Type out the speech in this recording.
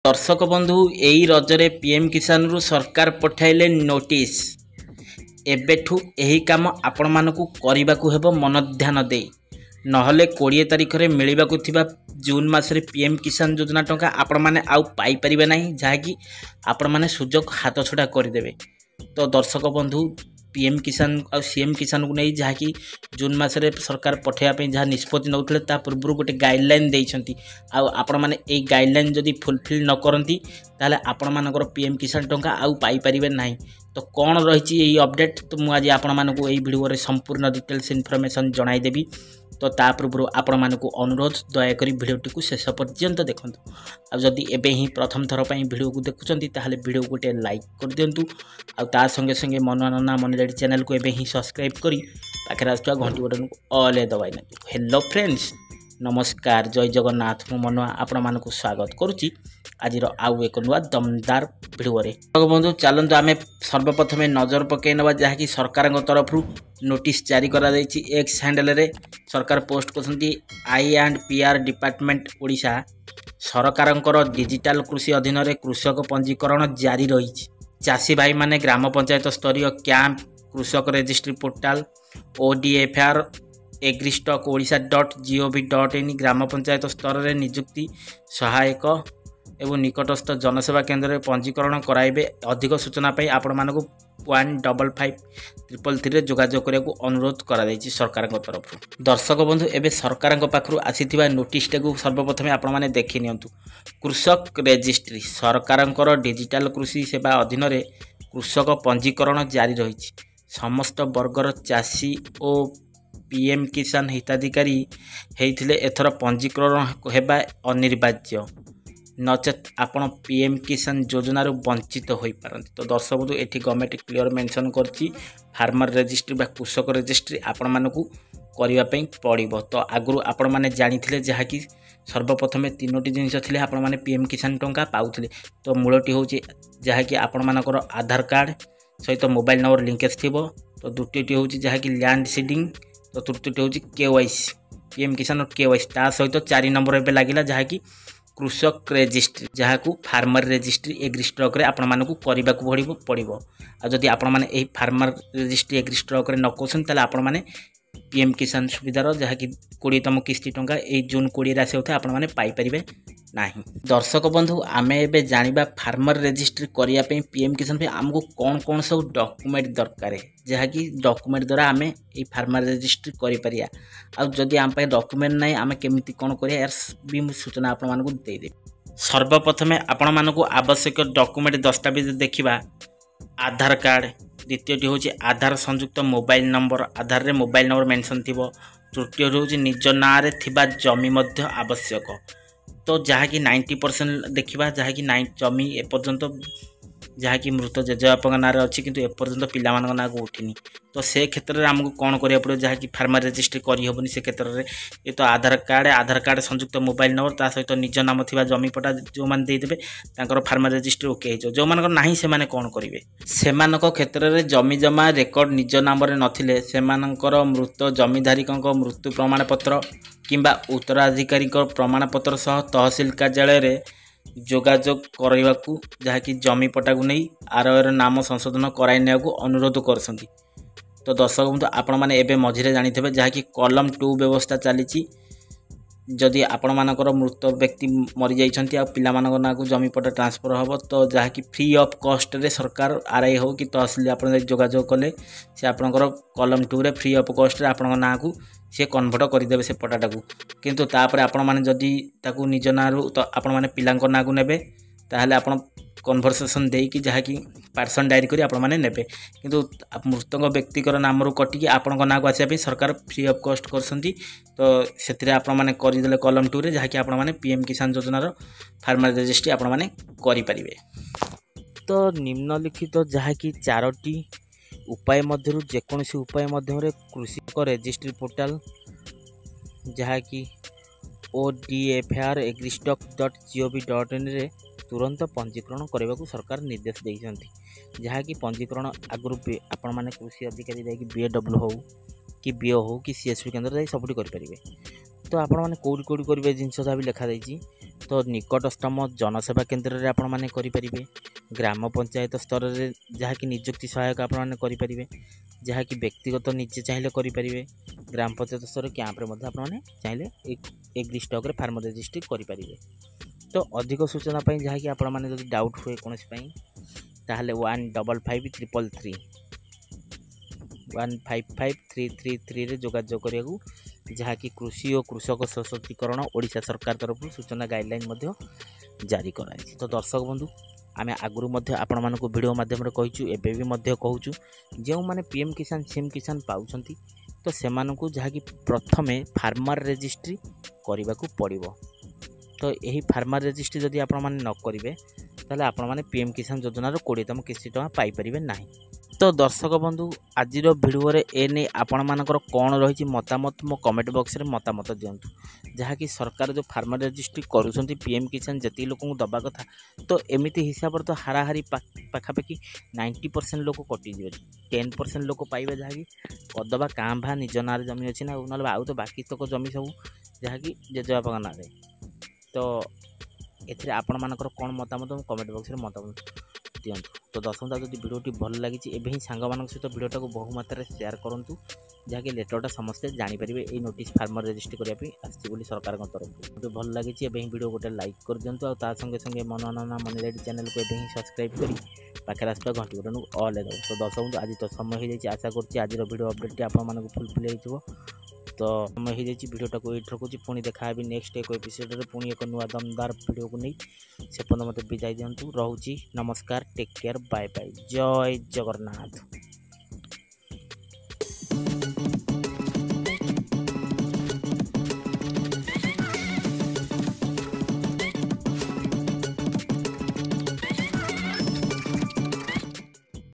दर्शक बंधु एई रजरे पीएम किसान रु सरकार पठाइले नोटिस एबेठु एही काम आपण मानकु करिबाकु हेबो मन ध्यान दे नहले 20 तारिख रे मिलिबाकु थिबा जून मासरे पीएम किसान योजना टंका आपण माने आउ पाई परिबे नाही जाकी आपण माने सुजोग हाथ छडा करि देबे। तो दर्शक बंधु पीएम किसान और सीएम किसान को नहीं जहाँकि जून मासरे सरकार पठाइबा जहाँ निष्पत्ति नौथिले ता पूर्व गोटे गाइडलाइन देइछंती आपण माने ए गाइडलाइन जदि फुलफिल न करंती ताले आपण मानकर पीएम किसान टंका आउ पाई परिबे नाही। तो कौन रही यही अपडेट तो मुझे आपण मानकु एई वीडियो रे संपूर्ण डिटेल्स इनफॉरमेशन जणाई देबी। तो ता पूर्व आपण मानकु अनुरोध दयाक भिडियोटी को शेष पर्यंत देखंतु आ जदि एबे ही प्रथम थर पई वीडियो को देखुचंती ताहले वीडियो गोटे लाइक कर दियंतु आ ता संगे संगे मनोनना मनरेडी चैनल को एबे ही सब्सक्राइब करी पाखे आसुवा घंटी बटन को ऑल दबाई न। हेलो फ्रेंड्स नमस्कार जय जगन्नाथ मु मनुआ आपण मानकु स्वागत करुची आज आउ एक नुआ दमदार वीडियो रे। बंधु चलतु आम सर्वप्रथमे नजर पकई नवा जहाँकि सरकार तरफ नोटिस जारी करा जायछि एक्स हैंडल रे सरकार पोस्ट करछंती आई&पीआर डिपार्टमेंट ओडिशा सरकारंकर डिजिटल कृषि अधीन रे कृषक पंजीकरण जारी रही। चाषी भाई माने ग्राम पंचायत स्तरीय कैंप कृषक रजिस्ट्री पोर्टाल ODFR एग्रीस्टॉक ओडिशा.gov.in ग्राम पंचायत स्तर रे नियुक्ति सहायक एवं निकटस्थ जनसेवा केन्द्र में पंजीकरण कराइबे। अधिक सूचना पाई आपण मानकु 15533 रे जोगाजोग करिया को अनुरोध करा जायछि सरकार तरफ। दर्शक बंधु एबे सरकार पाखरु आसीथिबा नोटिस टाकू सर्वप्रथम आपण माने देखि नियंतु। कृषक रजिस्ट्री सरकारंकर डिजिटल कृषि सेवा अधीन रे कृषक पंजीकरण जारी रही। समस्त वर्गर चाषी और पीएम किसान हिताधिकारी हेइथिले एथर पंजीकरण हेबा अनिर्वाज्य नचेत आपण पीएम किसान योजना वंचित हो पारती। तो दर्शक बंधु एठी गवर्नमेंट क्लियर मेंशन करछि फार्मर रजिस्ट्री बा कृषक रजिस्ट्री आपण मानकु करिवा पई पड़िबो। तो आगु आपण माने जानिथिले जहा कि सर्वप्रथम तीनोटी जिनिस थिले आपण माने पीएम किसान टंका पाउथिले। तो मूलटी होछि जहा कि आपण मानकर आधार कार्ड सहित मोबाइल नंबर लिंकेज थिबो। तो द्वितीयटी होछि जहा कि लैंड सीडिंग। तो तृतीयटी होछि केवाईसी पीएम किसान और केवाईसी ता सहित 4 नंबर एबे लागिला जहा कि कृषक रजिस्ट्री जहाँ को फार्मर रजिस्ट्री एग्रीस्टॉक रे आपण मानकु करिबा को पड़िबो। आ जदि आपण माने एही फार्मर रजिस्ट्री एग्रीस्टॉक रे न कोसन ताले आपण माने पीएम किसान सुविधार जहाँ कि 20तम किस्ती टंका ए जून 20 रे आसे आपण माने पाई परिबे नाही। दर्शक बंधु आमे एबे जानिबा फार्मर रजिस्ट्री करिया पे पीएम किसान पे हमको कौन कौन सब डॉक्यूमेंट दरकार है जहाँ कि डॉक्यूमेंट द्वारा आमे ए फार्मर रजिस्ट्री करि परिया। आ जदि आम पे डॉक्यूमेंट नाही आमे केमिति कोन करिया यार भी सूचना आपण मानकु दे दे। सर्वप्रथमे आपण मानकु आवश्यक डॉक्यूमेंट दस्तावेज देखिबा आधार कार्ड। द्वितीयटी होछि आधार संयुक्त मोबाइल नंबर आधार रे मोबाइल नंबर मेंशन थिबो। तृतीय होछि निज ना रे थिबा जमी मध्य आवश्यक। तो जहाँ कि 90% देखा जहाँ कि जमी एपर्यंत जहाँ कि मृत जेजेबापा ना अच्छी किंतु एपर्यंत पिला ना को उठिनी। तो से क्षेत्र में आमको कौन करा पड़ो जहाँ कि फार्मर रजिस्ट्री करहबनी से क्षेत्र में ये तो आधार कार्ड संयुक्त मोबाइल नंबर ता सहित निज नाम थिबा जमी पटा जो मैंने देदेवे तांकर फार्मर रजिस्ट्री ओके हो जो मान ना से कौन करेंगे से क्षेत्र में जमी जमा रेकर्ड निज नाम नथिले सेमानकर मृत जमीधारी मृत्यु प्रमाणपत्र किंबा उत्तराधिकारी प्रमाणपत्र सह तहसील कार्यालय रे जोगाजोग करवाकू जहाँ कि जमी पटा को नहीं आर नाम संशोधन कराई ने अनुरोध करसंती। तो दर्शक बंधु आपण माने एबे मझिरे जानिथिबे जहाँ कि कलम 2 व्यवस्था चली जदि आपण मानकर मृत व्यक्ति मरी जाइछंती आ पिला मानक ना को जमी पटा ट्रांसफर हबो तो जहाँ कि फ्री ऑफ कॉस्ट रे सरकार आरआई हो कि तहसील आपण जोगाजोग कले से आपनकर कलम 2 रे फ्री ऑफ कॉस्ट रे आपण ना को से कन्वर्ट करदेवे से पटाटा को किंतु तापर आपण माने जदि ताकू निज नारू तो आपण माने पिलांक ना को नेबे ताहले आपण कन्वर्सेशन देई कि जहाँ कि पार्सन डायरी करी आपण माने नेबे किंतु मृतक व्यक्तिकर नाम रू कटिकी आपण ना को आसिया सरकार फ्री ऑफ कॉस्ट करसंती। तो सेतिरे आपण माने करि देले कलम 2 रे जहाँ कि आपण माने पीएम किसान योजना रो फार्मर रजिस्ट्री आपण माने करि परिबे। तो निम्नलिखित जहाँ कि 4टी उपाय मध्यरु जेकोसी उपाय मध्यरे कृषक रजिस्ट्री पोर्टाल जहाँ कि ODFR एग्रीस्टॉक.gov.in रे तुरंत पंजीकरण करने को सरकार निर्देश देइछंती। जहाँ कि पंजीकरण आगु आपण माने कृषि अधिकारी जाकि BAW हो कि BO हो कि CSP केन्द्र जाई सबुठी करि परिबे। तो आपण मैंने कौटी कौटी करेंगे जिनसा भी लिखाई तो निकटस्थम जनसेवा केन्द्र में आपण मैंने करेंगे ग्राम पंचायत स्तर में जहाँकि निजुक्ति सहायक आपने करेंगे जहाँकि व्यक्तिगत निजे चाहिए करेंगे ग्राम पंचायत स्तर कैंप्रे आपने चाहिए एग्री स्टॉक रे फार्म रजिस्ट्री करेंगे। तो अधिक सूचना जहाँकि आपण मैंने जब डाउट हुए कौन ताहले 155333 155333 रे जोगाजोग करियाकू जहाँकि कृषि और कृषक सशक्तिकरण ओडिशा सरकार तरफ सूचना गाइडलाइन जारी कराई। तो दर्शक बंधु आमे आगुरु मध्य आपण मानक वीडियो माध्यम रे कहिचु एबे भी मध्य कहूचु जेउ माने पीएम किसान सिम किसान पाउछंती तो सेमानकू जहाँकि प्रथमे फार्मर रजिस्ट्री करने को पड़ो। तो यही फार्मर रजिस्ट्री जदि आपण माने न करिवे ताले आपण माने पीएम किसान योजनार 20तम किस्ती टଙ୍କା पाई परिबे नाही। तो दर्शक बंधु आज भिडियो रे ए नहीं आपण मानकर कौन रही मतामत मो कमेंट बॉक्स रे मतामत दिंतु जहाँकि सरकार जो फार्मर रजिस्ट्री करुँच पीएम किसान जी लोक दबा कथा तो एमती हिसाब तो हाराहारी पाखापाखि 90% लोक कटिजे 10% लोक पाइबे जहाँकि अदबा काँ भा निज ना जमी अच्छी ना ना आउ तो बाकी तक जमी सब जहाँकि जेजेबापा ना तो एथिरे आपण मानकर कौन मतामत कमेंट बॉक्स रे मतामत दिंतु। तो दर्शक जब भिडियोटी भल लगी एवं सांग मान सहित भिडियोटा को बहुमात्रा शेयर करूँ जहाँकि लेटरटा समस्ते जानीपर ये नोटिस फार्मर रजिस्ट्री करने आसी सरकार तरफ भल लगी भिडियो गोटे लाइक कर दिंतु आ संगे संगे मनोरंजन मनी लाइट चैनल को एवं सब्सक्राइब करी पाखे आसपा घंटी बटन ऑल दे। तो दर्शक आज तो समय हो जाए आशा कर आज भिडियो अपडेट आपको फुलफिल हो तो समय हो जाए भिडियोटा को ये रखुच्छी पुणी देखा नेक्स्ट एक एपिसोड रे पुणी एक नुआ दमदार भिडियो को नहीं से पर्यंत मत विदाई दिंतु रोची नमस्कार टेक केयर बाय बाय जय जगन्नाथ।